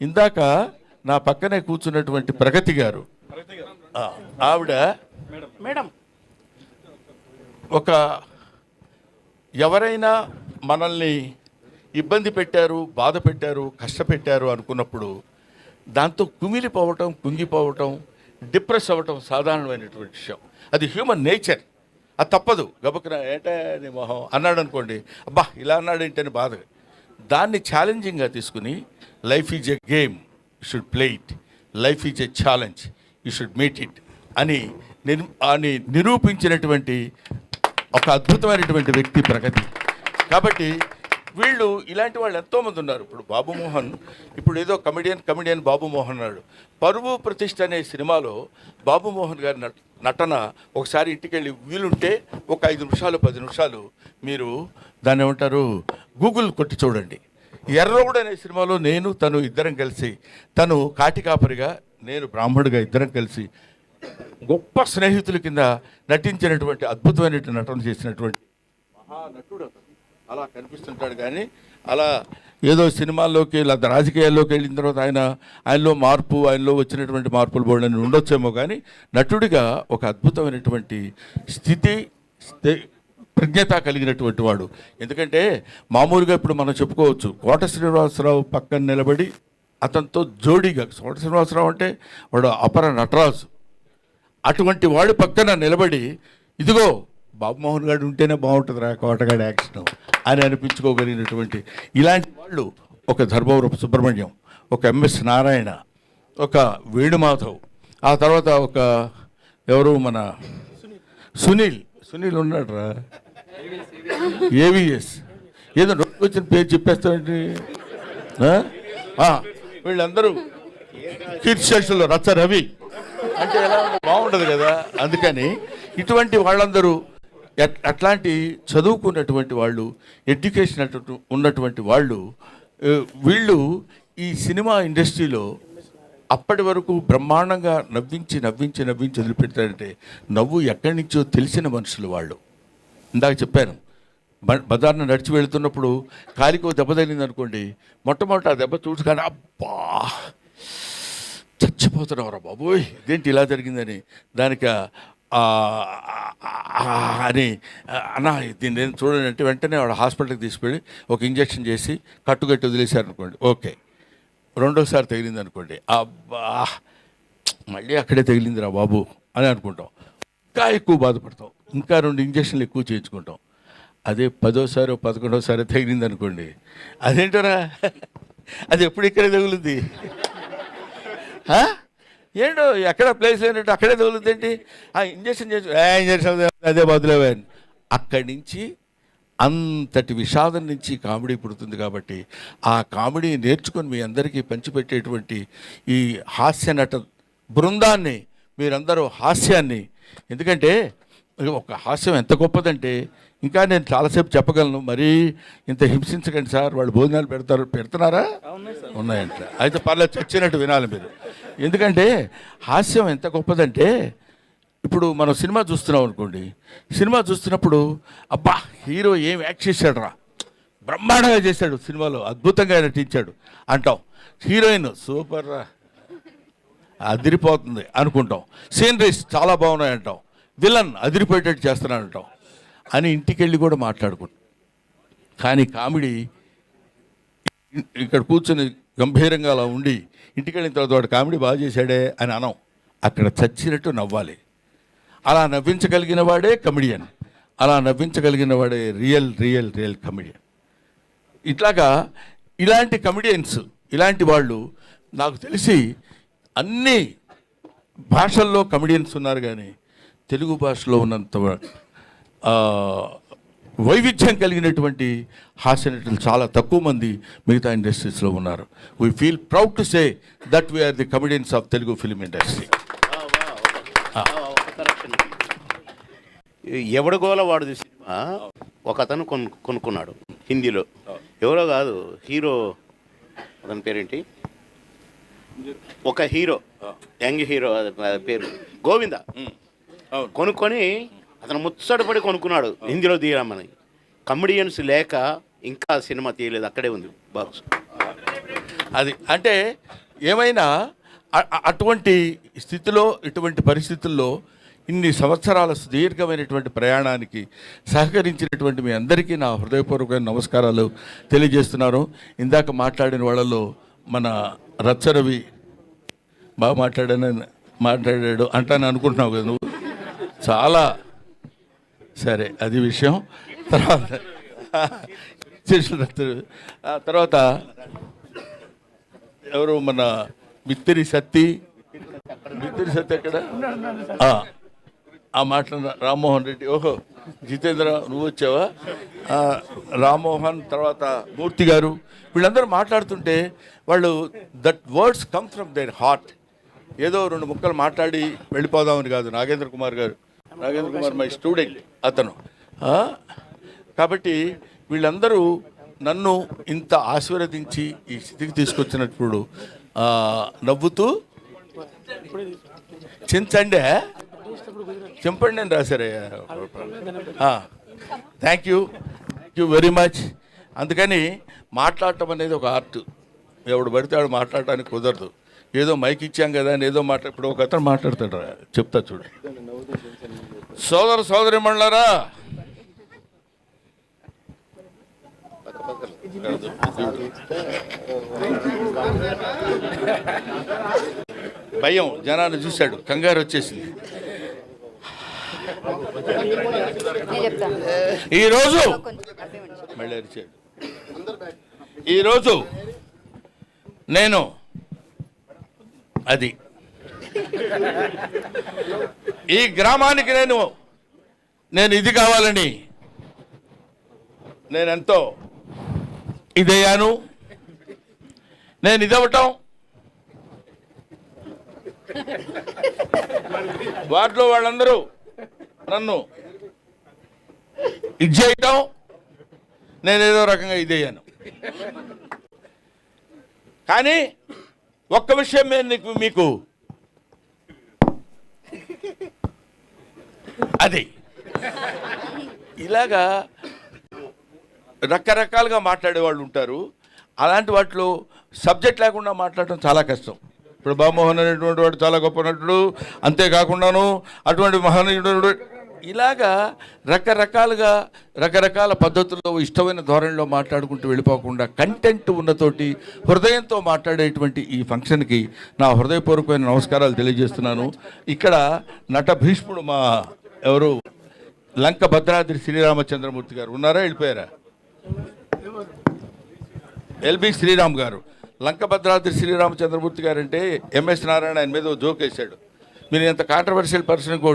ఇందాక నా పక్కనే కూర్చున్నటువంటి ప్రగతి గారు, ఆవిడ మేడం ఒక ఎవరైనా మనల్ని ఇబ్బంది పెట్టారు, బాధ పెట్టారు, కష్టపెట్టారు అనుకున్నప్పుడు దాంతో కుమిలిపోవటం, కుంగిపోవటం, డిప్రెస్ అవ్వటం సాధారణమైనటువంటి విషయం. అది హ్యూమన్ నేచర్, అది తప్పదు. గబుక్కున ఏంటే నీ మొహం అన్నాడు అనుకోండి, అబ్బా ఇలా అన్నాడు ఏంటని బాధ. దాన్ని ఛాలెంజింగ్గా తీసుకుని life is a game, you should play it. Life is a challenge, you should meet it అని నిరూపించినటువంటి ఒక అద్భుతమైనటువంటి వ్యక్తి ప్రగతి. కాబట్టి వీళ్ళు ఇలాంటి వాళ్ళు ఎంతోమంది ఉన్నారు. ఇప్పుడు బాబు మోహన్, ఇప్పుడు ఏదో కమిడియన్ బాబు మోహన్ అన్నాడు. పరువు ప్రతిష్ఠ అనే సినిమాలో బాబు మోహన్ గారి నటన ఒకసారి ఇంటికి వెళ్ళి వీలుంటే ఒక 5 నిమిషాలు 10 నిమిషాలు మీరు దాన్ని ఏమంటారు గూగుల్ కొట్టి చూడండి. ఎర్రగూడ అనే సినిమాలో నేను తను ఇద్దరం కలిసి, తను కాటికాపరిగా నేను బ్రాహ్మణుడిగా ఇద్దరం కలిసి గొప్ప స్నేహితుల కింద నటించినటువంటి అద్భుతమైనటువంటి నటన చేసినటువంటి మహానటుడు. అలా కనిపిస్తుంటాడు కానీ అలా ఏదో సినిమాల్లోకి లేదా రాజకీయాల్లోకి వెళ్ళిన తర్వాత ఆయనలో వచ్చినటువంటి మార్పులు బోర్డని ఉండొచ్చేమో కానీ నటుడిగా ఒక అద్భుతమైనటువంటి ప్రజ్ఞత కలిగినటువంటి వాడు. ఎందుకంటే మామూలుగా ఇప్పుడు మనం చెప్పుకోవచ్చు, కోట శ్రీనివాసరావు పక్కన నిలబడి అతనితో జోడీగా, కోట శ్రీనివాసరావు అంటే వాడు అపర నటరాజు, అటువంటి వాడి పక్కన నిలబడి ఇదిగో బాబు మోహన్ గారు ఉంటేనే బాగుంటుందిరా కోటగాడి యాక్షన్ అని అనిపించుకోగలిగినటువంటి ఇలాంటి వాళ్ళు ఒక ధర్మవరపు సుబ్రహ్మణ్యం, ఒక ఎంఎస్ నారాయణ, ఒక వేణుమాధవ్, ఆ తర్వాత ఒక ఎవరు మన సునీల్ ఉన్నాడురా, ఏవిఎస్, ఏదో రోజు వచ్చిన పేరు చెప్పేస్తామండి. వీళ్ళందరూ కీర్తిశేషులు రచ్చ రవి అంటే ఎలా బాగుంటుంది కదా. అందుకని ఇటువంటి వాళ్ళందరూ అట్లాంటి చదువుకున్నటువంటి వాళ్ళు, ఎడ్యుకేషన్ ఉన్నటువంటి వాళ్ళు, వీళ్ళు ఈ సినిమా ఇండస్ట్రీలో అప్పటి వరకు బ్రహ్మాండంగా నవ్వించి వదిలిపెడతారంటే నవ్వు ఎక్కడి నుంచో తెలిసిన మనుషులు వాళ్ళు. ఇందాక చెప్పాను, బజార్ను నడిచి వెళుతున్నప్పుడు కాలికో దెబ్బ తగిలింది అనుకోండి, మొట్టమొదటి ఆ దెబ్బ చూసుకొని అబ్బా చచ్చిపోతున్నావురా బాబోయ్ ఇదేంటి ఇలా జరిగిందని, దానికి అని అన్న దీన్ని నేను చూడండి అంటే వెంటనే వాడు హాస్పిటల్కి తీసుకెళ్ళి ఒక ఇంజక్షన్ చేసి కట్టుకట్టి వదిలేశారు అనుకోండి, ఓకే. రెండోసారి తగిలింది అనుకోండి, అబ్బా మళ్ళీ అక్కడే తగిలిందిరా బాబు అని అనుకుంటాం, ఇంకా ఎక్కువ బాధపడతాం, ఇంకా 2 ఇంజక్షన్లు ఎక్కువ చేయించుకుంటాం. అదే 10వ 11వ తగిలింది అనుకోండి, అదేంటోరా అది ఎప్పుడు ఇక్కడే తగులుద్ది, ఏంటో ఎక్కడ ప్లేస్ లేనట్టు అక్కడే తగులుద్దేంటి, ఆ ఇంజక్షన్ అదే బదులేవా. అక్కడి నుంచి అంతటి విషాదం నుంచి కామెడీ పుడుతుంది. కాబట్టి ఆ కామెడీ నేర్చుకొని మీ అందరికీ పంచిపెట్టేటువంటి ఈ హాస్య నట బృందాన్ని, మీరందరూ హాస్యాన్ని, ఎందుకంటే ఒక హాస్యం ఎంత గొప్పదంటే ఇంకా నేను చాలాసేపు చెప్పగలను, మరీ ఇంత హింసించకండి సార్, వాళ్ళు భోజనాలు పెడుతున్నారా ఉన్నాయంట, అయితే పర్లేదు చచ్చినట్టు వినాలి మీరు. ఎందుకంటే హాస్యం ఎంత గొప్పదంటే ఇప్పుడు మనం సినిమా చూస్తున్నాం అనుకోండి, సినిమా చూస్తున్నప్పుడు అబ్బా హీరో ఏం యాక్ట్ చేశాడు రా, బ్రహ్మాండంగా చేశాడు, సినిమాలో అద్భుతంగా నటించాడు అంటాం, హీరోయిన్ సూపర్ రా అదిరిపోతుంది అనుకుంటాం, సీనరీస్ చాలా బాగున్నాయి అంటాం, విలన్ అదిరిపోయేటట్టు చేస్తున్నాను అంటాం అని ఇంటికి వెళ్ళి కూడా మాట్లాడుకుంటాం. కానీ కామెడీ ఇక్కడ కూర్చొని గంభీరంగా అలా ఉండి ఇంటికి వెళ్ళిన తర్వాత వాడు కామెడీ బాగా చేశాడే అని అనం, అక్కడ చచ్చినట్టు నవ్వాలి. అలా నవ్వించగలిగిన వాడే కమెడియన్, అలా నవ్వించగలిగిన వాడే రియల్ కమెడియన్. ఇట్లాగా ఇలాంటి కమెడియన్స్, ఇలాంటి వాళ్ళు నాకు తెలిసి అన్ని భాషల్లో కమెడియన్స్ ఉన్నారు, కానీ తెలుగు భాషలో ఉన్నంత వైవిధ్యం కలిగినటువంటి హాస్య నటులు చాలా తక్కువ మంది మిగతా ఇండస్ట్రీస్లో ఉన్నారు. We feel proud to say that we are the comedians of Telugu film industry. ఎవడగోల వాడు సినిమా ఒక అతను కొనుక్కున్నాడు హిందీలో, ఎవరో కాదు హీరో, అతని పేరేంటి, ఒక హీరో యంగ్ హీరో పేరు గోవింద, కొనుక్కొని అతను ముచ్చటపడి కొనుక్కున్నాడు హిందీలో తీయమని. కమెడియన్స్ లేక ఇంకా సినిమా తీయలేదు, అక్కడే ఉంది బాక్స్. అది అంటే ఏమైనా అటువంటి స్థితిలో ఇటువంటి పరిస్థితుల్లో ఇన్ని సంవత్సరాల సుదీర్ఘమైనటువంటి ప్రయాణానికి సహకరించినటువంటి మీ అందరికీ నా హృదయపూర్వకమైన నమస్కారాలు తెలియజేస్తున్నాను. ఇందాక మాట్లాడిన వాళ్ళలో మన రచ్చరవి బాగా మాట్లాడాడు అంటాను అనుకుంటున్నావు కదా నువ్వు, చాలా సరే అది విషయం. తర్వాత ఎవరు మన మిత్తిరి సత్తి ఎక్కడ ఆ మాటలు రామ్మోహన్ రెడ్డి, ఓహో జితేంద్ర నువ్వు వచ్చావా, రామ్మోహన్, తర్వాత మూర్తి గారు, వీళ్ళందరూ మాట్లాడుతుంటే వాళ్ళు that words come from their heart. ఏదో రెండు ముక్కలు మాట్లాడి వెళ్ళిపోదామని కాదు. నాగేంద్ర కుమార్ గారు, నాగేంద్ర కుమార్ మై స్టూడెంట్ అతను. కాబట్టి వీళ్ళందరూ నన్ను ఇంత ఆశీర్వదించి ఈ స్థితికి తీసుకొచ్చినప్పుడు నవ్వుతూ చించండి చింపండి అని రాశారయ్యా. Thank you very much. అందుకని మాట్లాడటం అనేది ఒక ఆర్ట్. ఎవడు పడితే వాడు మాట్లాడటానికి కుదరదు. ఏదో మైక్ ఇచ్చాం కదా అని ఏదో ఇప్పుడు ఒక అతను మాట్లాడతాడు, చెప్తా చూడు. సోదరి మండలారా, భయం జనాన్ని చూశాడు, కంగారు వచ్చేసింది. ఈరోజు మళ్ళీ అరిచాడు. ఈరోజు నేను అది ఈ గ్రామానికి నేను ఇది కావాలని నేనెంతో ఇదయ్యాను. నేను ఇదవటం, వాటిలో వాళ్ళందరూ నన్ను ఇది చేయటం, నేను ఏదో రకంగా ఇదయ్యాను. కానీ ఒక్క విషయం నేను మీకు అది ఇలాగా రకరకాలుగా మాట్లాడే వాళ్ళు ఉంటారు. అలాంటి వాటిలో సబ్జెక్ట్ లేకుండా మాట్లాడటం చాలా కష్టం. ఇప్పుడు బాబుమోహన్ అనేటువంటి వాడు చాలా గొప్ప నటుడు, అంతేకాకుండాను అటువంటి మహనీయుడు ఇలాగా రకరకాలుగా రకరకాల పద్ధతుల్లో ఇష్టమైన ధోరణిలో మాట్లాడుకుంటూ వెళ్ళిపోకుండా కంటెంట్ ఉన్నతోటి హృదయంతో మాట్లాడేటువంటి ఈ ఫంక్షన్కి నా హృదయపూర్వకమైన నమస్కారాలు తెలియజేస్తున్నాను. ఇక్కడ నట భీష్ముడు మా ఎవరు లంక భద్రాద్రి శ్రీరామచంద్రమూర్తి గారు ఉన్నారా, వెళ్ళిపోయారా? ఎల్బి శ్రీరామ్ గారు, లంక భద్రాద్రి శ్రీరామచంద్రమూర్తి గారు అంటే ఎంఎస్ నారాయణ ఆయన మీద జోక్ వేశాడు. మీరు ఎంత కాంట్రవర్షియల్ పర్సన్